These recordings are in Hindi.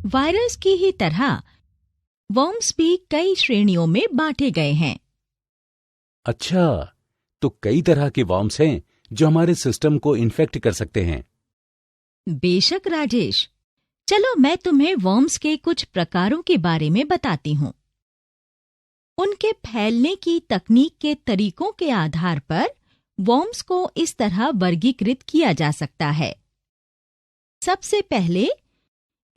वायरस की ही तरह वर्म्स भी कई श्रेणियों में बांटे गए हैं। अच्छा, तो कई तरह के वर्म्स हैं जो हमारे सिस्टम को इन्फेक्ट कर सकते हैं। बेशक राजेश, चलो मैं तुम्हें वर्म्स के कुछ प्रकारों के बारे में बताती हूँ। उनके फैलने की तकनीक के तरीकों के आधार पर वर्म्स को इस तरह वर्गीकृत किया जा सकता है। सबसे पहले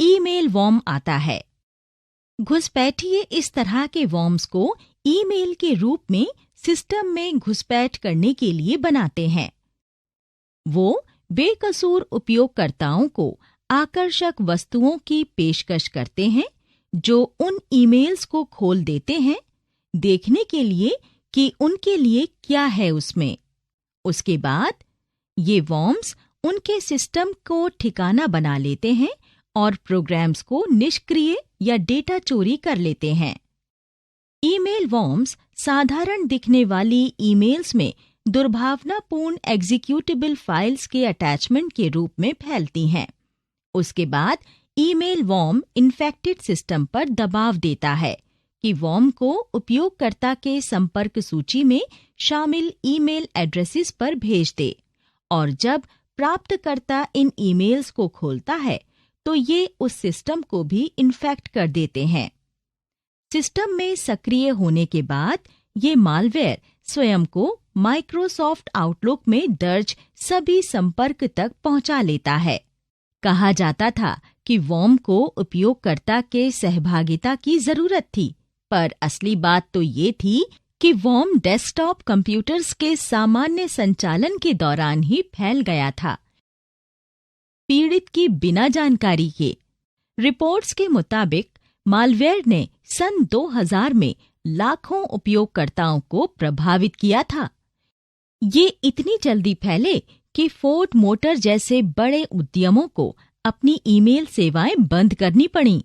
ईमेल वर्म आता है। घुसपैठिए इस तरह के वर्म्स को ईमेल के रूप में सिस्टम में घुसपैठ करने के लिए बनाते हैं। वो बेकसूर उपयोगकर्ताओं को आकर्षक वस्तुओं की पेशकश करते हैं जो उन ईमेल्स को खोल देते हैं, देखने के लिए कि उनके लिए क्या है उसमें। उसके बाद ये वर्म्स उनके सिस्टम को ठिकाना बना लेते हैं और प्रोग्राम्स को निष्क्रिय या डेटा चोरी कर लेते हैं। ईमेल वर्म्स साधारण दिखने वाली ईमेल्स में दुर्भावनापूर्ण एग्जीक्यूटेबल फाइल्स के अटैचमेंट के रूप में फैलती हैं। उसके बाद ईमेल वर्म इन्फेक्टेड सिस्टम पर दबाव देता है कि वर्म को उपयोगकर्ता के संपर्क सूची में शामिल ईमेल एड्रेसेस पर भेज दे, और जब प्राप्तकर्ता इन ईमेल्स को खोलता है तो ये उस सिस्टम को भी इन्फेक्ट कर देते हैं। सिस्टम में सक्रिय होने के बाद ये मालवेयर स्वयं को माइक्रोसॉफ्ट आउटलुक में दर्ज सभी संपर्क तक पहुंचा लेता है। कहा जाता था कि वर्म को उपयोगकर्ता के सहभागिता की जरूरत थी, पर असली बात तो ये थी कि वर्म डेस्कटॉप कंप्यूटर्स के सामान्य संचालन के दौरान ही फैल गया था, पीड़ित की बिना जानकारी के। रिपोर्ट्स के मुताबिक मालवेयर ने सन 2000 में लाखों उपयोगकर्ताओं को प्रभावित किया था। ये इतनी जल्दी फैले कि फोर्ड मोटर जैसे बड़े उद्यमों को अपनी ईमेल सेवाएं बंद करनी पड़ीं।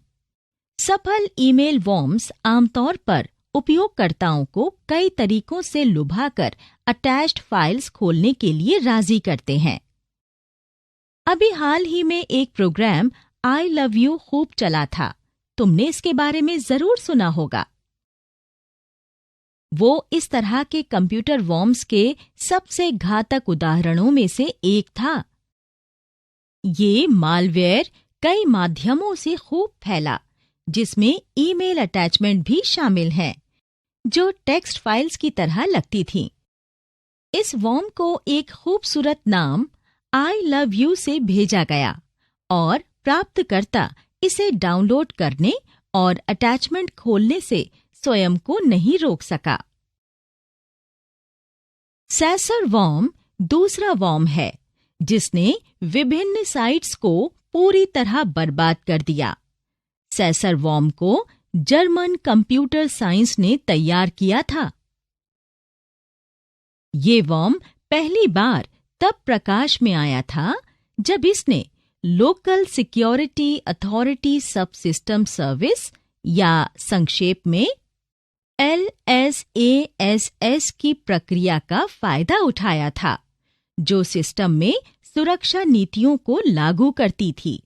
सफल ईमेल वर्म्स आमतौर पर उपयोगकर्ताओं को कई तरीकों से लुभाकर अटैच्ड फाइल्स खोलने के लिए राजी करते हैं। अभी हाल ही में एक प्रोग्राम आई लव यू खूब चला था, तुमने इसके बारे में जरूर सुना होगा। वो इस तरह के कंप्यूटर वर्म्स के सबसे घातक उदाहरणों में से एक था। ये मालवेयर कई माध्यमों से खूब फैला, जिसमें ईमेल अटैचमेंट भी शामिल हैं, जो टेक्स्ट फाइल्स की तरह लगती थीं। इस वर्म को एक खूबसूरत नाम आई लव यू से भेजा गया और प्राप्तकर्ता इसे डाउनलोड करने और अटैचमेंट खोलने से स्वयं को नहीं रोक सका। सैसर वर्म दूसरा वर्म है जिसने विभिन्न साइट्स को पूरी तरह बर्बाद कर दिया। सैसर वर्म को जर्मन कंप्यूटर साइंस ने तैयार किया था। ये वर्म पहली बार तब प्रकाश में आया था जब इसने लोकल सिक्योरिटी अथॉरिटी सब सिस्टम सर्विस या संक्षेप में LSASS की प्रक्रिया का फायदा उठाया था, जो सिस्टम में सुरक्षा नीतियों को लागू करती थी।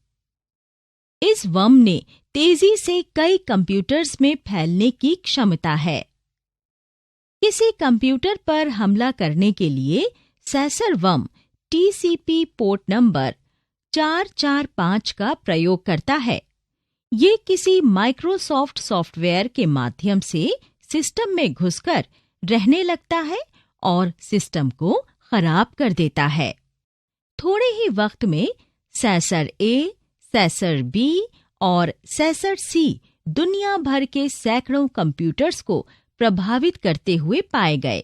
इस वर्म ने तेजी से कई कंप्यूटर्स में फैलने की क्षमता है। किसी कंप्यूटर पर हमला करने के लिए sensor worm TCP port number 445 का प्रयोग करता है। ये किसी माइक्रोसॉफ्ट सॉफ्टवेयर के माध्यम से सिस्टम में घुसकर रहने लगता है और सिस्टम को खराब कर देता है। थोड़े ही वक्त में सैसर A, सैसर B और सैसर C दुनिया भर के सैकड़ों कंप्यूटर्स को प्रभावित करते हुए पाए गए।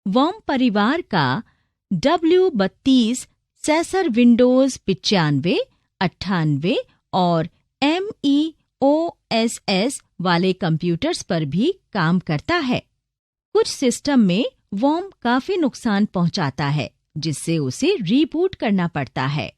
वर्म परिवार का W32 सैसर विंडोज 95, 98 और MEOSS वाले कंप्यूटर्स पर भी काम करता है। कुछ सिस्टम में वर्म काफी नुकसान पहुंचाता है, जिससे उसे रीबूट करना पड़ता है।